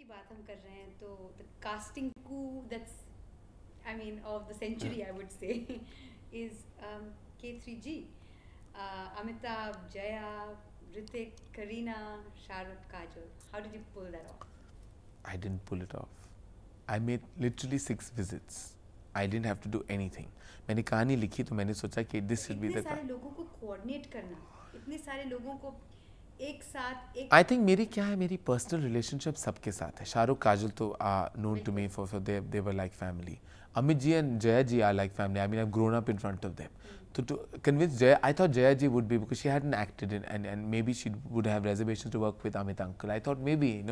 बात हम कर रहे हैं तो the casting coup that's I mean of the century I would say is K3G. Amitabh, Jaya, Hrithik, Kareena, Shahrukh, Kajol. How did you pull that off? I didn't pull it off. I made literally 6 visits. I didn't have to do anything. मैंने कहानी लिखी तो मैंने सोचा कि this should be the. इतने सारे लोगों को coordinate करना, इतने सारे लोगों को एक साथ एक. I think मेरी क्या है, मेरी personal relationship सबके साथ है. शाहरुख, काजल तो are known to me for they were like family. Amit ji and Jaya ji are like family. I mean, I've grown up in front of them. So to convince Jaya, I thought Jaya ji would be, because she hadn't acted in, and maybe she would have reservations to work with Amit uncle. I thought maybe,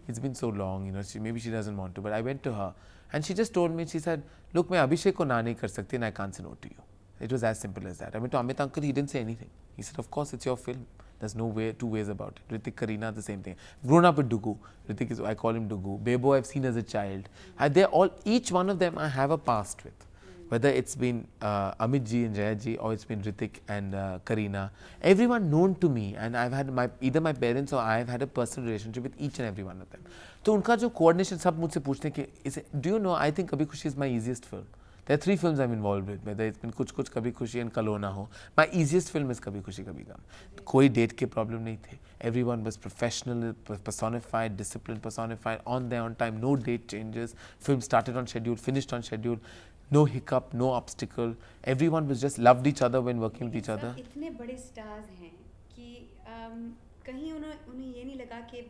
it's been so long, maybe she doesn't want to. But I went to her and she just told me, she said, look, मैं Abhishek को ना नहीं कर सकती and I can't say no to you. It was as simple as that. I went to Amit uncle, he didn't say anything. He said, of course, it's your film. There's no way, two ways about it. Hrithik, Kareena, the same thing. Grown up with Dugu. Hrithik is, I call him Dugu. Bebo, I've seen as a child. They're all, each one of them I have a past with. Whether it's been Amit ji and Jaya ji, or it's been Hrithik and Kareena. Everyone known to me, and I've had either my parents or I've had a personal relationship with each and every one of them. So उनका जो coordination सब मुझसे पूछते हैं कि do you know, I think Kabhi Khushi is my easiest film. There are 3 films I'm involved with, whether it's been Kuch Kuch, Kabhi Khushi and Kalo Na Ho. My easiest film is Kabhi Khushi Kabhi Gham. कोई date के problem नहीं थे. Everyone was professional, personified, disciplined, personified, on there on time, no date changes. Film started on schedule, finished on schedule. No hiccup, no obstacle. Everyone was just loved each other when working with each other. इतने बड़े stars हैं कि कहीं उन्हें ये नहीं लगा कि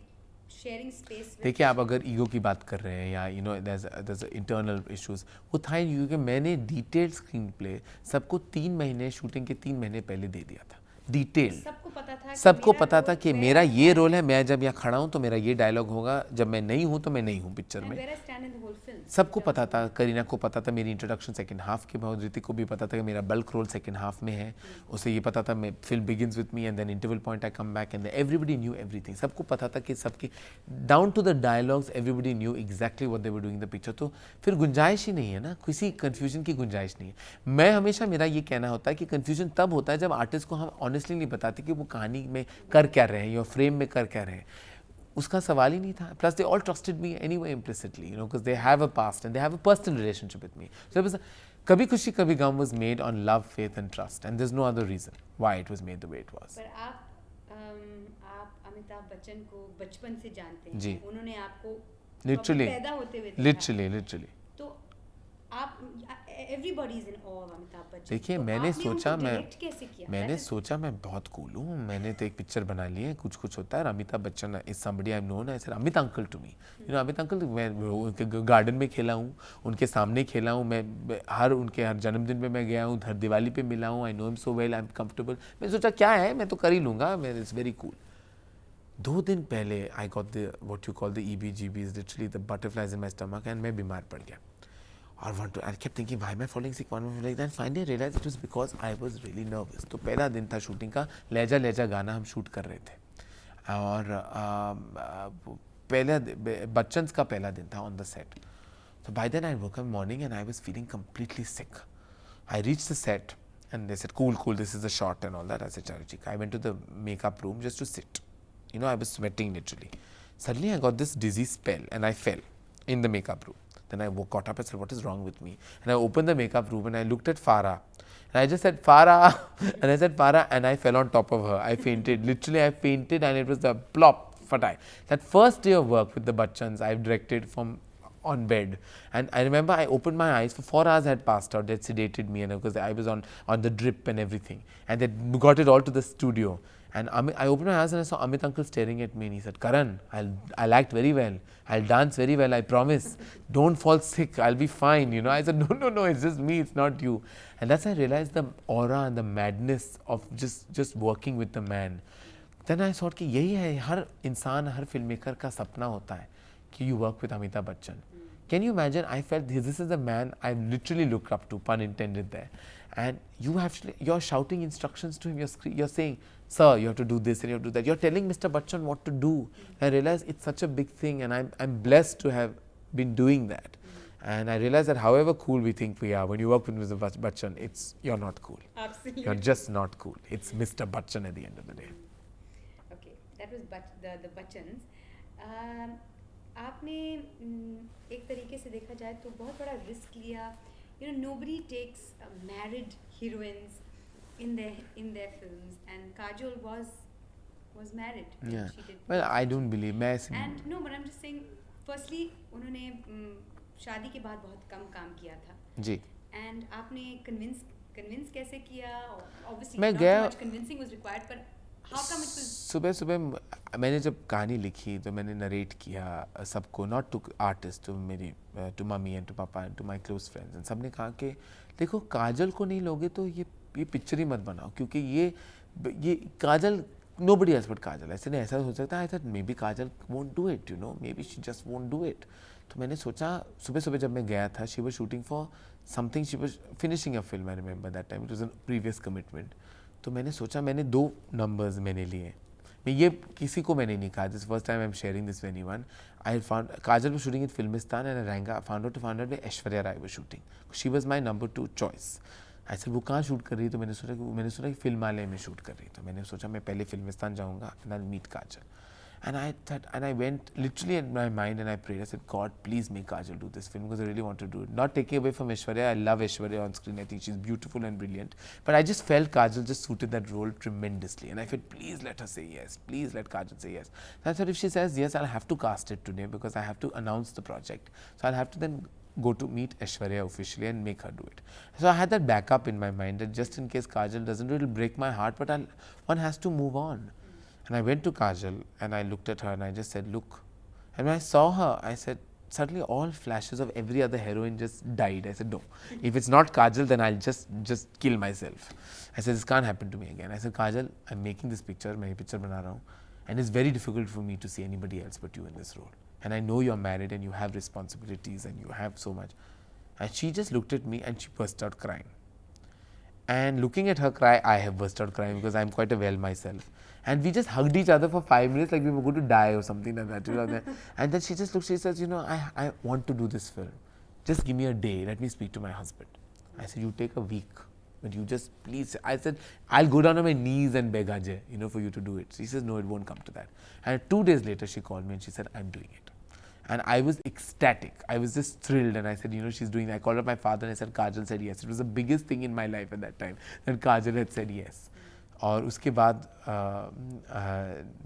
sharing space. देखिए, आप अगर ईगो की बात कर रहे हैं या there's internal issues, वो था ही क्योंकि मैंने detailed screenplay सबको 3 महीने शूटिंग के 3 महीने पहले दे दिया था. डिटेल सबको पता था कि मेरा ये रोल है, मैं जब यहाँ खड़ा हूँ तो मेरा ये डायलॉग होगा, जब मैं नहीं हूँ तो मैं नहीं हूँ पिक्चर में. सबको पता था. करीना को पता था मेरी इंट्रोडक्शन सेकंड हाफ के बाद. ऋतिक को भी पता था कि मेरा बल्क रोल सेकंड हाफ में है. उसे ये पता था मैं film begins with me and then interval point I come back and everybody knew everything. सबको पता था कि सबकी down to the dialogues everybody knew exactly what they were doing the picture. तो फिर गुंजाइश ही नहीं है ना, किसी कन्फ्यूजन की गुंजाइश नहीं है. मैं हमेशा, मेरा ये कहना होता है कि कन्फ्यूजन तब होता है जब आर्टिस्ट को हम ऑनेस्टली नहीं बताते कि वो कहानी में कर क्या रहे हैं या फ्रेम में कर क्या रहे हैं. उसका सवाल ही नहीं था. Plus they all trusted me anyway implicitly, because they have a past and they have a personal relationship with me. So Kabhi Khushi Kabhi Gham was made on love, faith and trust, and there is no other reason why it was made the way it was. पर आप अमिताभ बच्चन को बचपन से जानते हैं जी. उन्होंने आपको literally पैदा होते हुए लिटरली तो आप everybody is in awe of Amitabh Bachchan. देखिए, तो मैंने सोचा मैं बहुत कूल हूँ. मैंने तो एक पिक्चर बना ली है, कुछ कुछ होता है. Amitabh Bachchan is somebody I am known. I said Amit uncle to me. Amit uncle, मैं उनके गार्डन में खेला हूँ, उनके सामने खेला हूँ, मैं उनके हर जन्मदिन पे मैं गया हूँ, हर दिवाली पे मिला हूँ. I know him so well, I am comfortable. मैं सोचा क्या है, मैं तो कर ही लूँगा. मैं इट्स वेरी कूल. 2 दिन पहले I got the what you call the EBGBs, literally the butterflies in my stomach, and मैं बीमार पड़ गया. I kept thinking, why am I falling sick? Then finally I realized it was because I was really nervous. तो पहला दिन था shooting का. लहजा लहजा गाना हम शूट कर रहे थे और पहला बच्चन्स का पहला दिन था on the set. So by then I woke up morning and I was feeling completely sick. I reached the set and they said, cool, this is the shot and all that. I said, Charity. I went to the makeup room just to sit. I was sweating literally. Suddenly I got this dizzy spell and I fell in the makeup room. Then I got up and said, what is wrong with me? And I opened the makeup room and I looked at Farah. And I just said, Farah. And I said, Farah. And I fell on top of her. I fainted. Literally, I fainted and it was the plop, fatai. That first day of work with the Bachchans, I've directed from on bed. And I remember I opened my eyes. For 4 hours I had passed out. They had sedated me because I was on the drip and everything. And they got it all to the studio. And I opened my eyes and I saw Amit uncle staring at me and he said, Karan, I'll act very well. I'll dance very well, I promise. Don't fall sick, I'll be fine. I said, no, it's just me, it's not you. And that's when I realized the aura and the madness of just working with the man. Then I thought कि यही है हर इंसान, हर filmmaker का सपना होता है कि you work with Amitabh Bachchan. Can you imagine? I felt this is the man I literally looked up to, pun intended there. And you're shouting instructions to him. You're saying, sir, you have to do this and you have to do that. You're telling Mr. Bachchan what to do. I realized it's such a big thing, and I'm blessed to have been doing that. And I realized that however cool we think we are, when you work with Mr. Bachchan, you're not cool. Absolutely. You're just not cool. It's Mr. Bachchan at the end of the day. Okay, that was the Bachchans. आपने एक तरीके से देखा जाए तो बहुत बड़ा risk लिया. Nobody takes married heroines in their films, and Kajol was married when Yeah. she did. Well, I don't believe. मैं ऐसे And no, but I'm just saying. Firstly, उन्होंने शादी के बाद बहुत कम काम किया था. जी. And आपने convince कैसे किया? Obviously, मैं not गया. much convincing was required, but how come it was? सुबह मैंने जब कहानी लिखी तो मैंने नरेट किया सबको, not to artist, to mummy and to papa and to my close friends, and सब ने कहा कि देखो काजल को नहीं लोगे तो ये पिक्चर ही मत बनाओ, क्योंकि ये काजल nobody else but काजल. ऐसे नहीं, ऐसा हो सकता है. I thought maybe Kajal won't do it, maybe she just won't do it. तो मैंने सोचा सुबह जब मैं गया था, she was shooting for something, she was finishing a film, I remember that time, it was a previous commitment. तो मैंने सोचा, मैंने 2 numbers मैंने लिए. मैं ये किसी को मैंने नहीं कहा. This first time I'm sharing this with anyone. I found Kajal was shooting in Filmistan, and I found out that Aishwarya Rai was shooting. She was my number 2 choice. I said वो कहाँ shoot कर रही है, तो मैंने सोचा कि फिल्मालय में शूट कर रही है. तो मैंने सोचा मैं पहले फिल्मिस्तान जाऊँगा and I'll meet Kajal. And I went literally in my mind and I prayed. I said, God, please make Kajal do this film, because I really want to do it. Not taking away from Aishwarya. I love Aishwarya on screen. I think she's beautiful and brilliant. But I just felt Kajal just suited that role tremendously. And I felt, please let her say yes. Please let Kajal say yes. And I thought if she says yes, I'll have to cast it today, because I have to announce the project. So I'll have to then go to meet Aishwarya officially and make her do it. So I had that backup in my mind that just in case Kajal doesn't do it, it'll break my heart, but one has to move on. And I went to Kajal and I looked at her and I just said, look. And when I saw her, I said, suddenly all flashes of every other heroine just died. I said, no. If it's not Kajal, then I'll just kill myself. I said, this can't happen to me again. I said, Kajal, I'm making this picture, मैं ये picture बना रहा हूँ, and it's very difficult for me to see anybody else but you in this role. And I know you're married and you have responsibilities and you have so much. And she just looked at me and she burst out crying. And looking at her cry, I have burst out crying, because I'm quite a well myself. And we just hugged each other for 5 minutes like we were going to die or something like that. And then she just looks, she says, I want to do this film. Just give me a day, let me speak to my husband. I said, you take a week, but you just please. I said, I'll go down on my knees and beg Ajay, for you to do it. She says, no, it won't come to that. And 2 days later, she called me and she said, I'm doing it. And I was ecstatic. I was just thrilled, and I said, she's doing it. I called up my father and I said, Kajal said yes. It was the biggest thing in my life at that time, that Kajal had said yes. और उसके बाद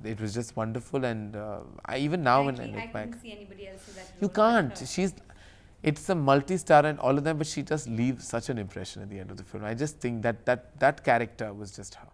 it was just wonderful, and even now when I look back, see anybody else in that you can't. It's a multi-star and all of them, but she just leaves such an impression at the end of the film. I just think that character was just her.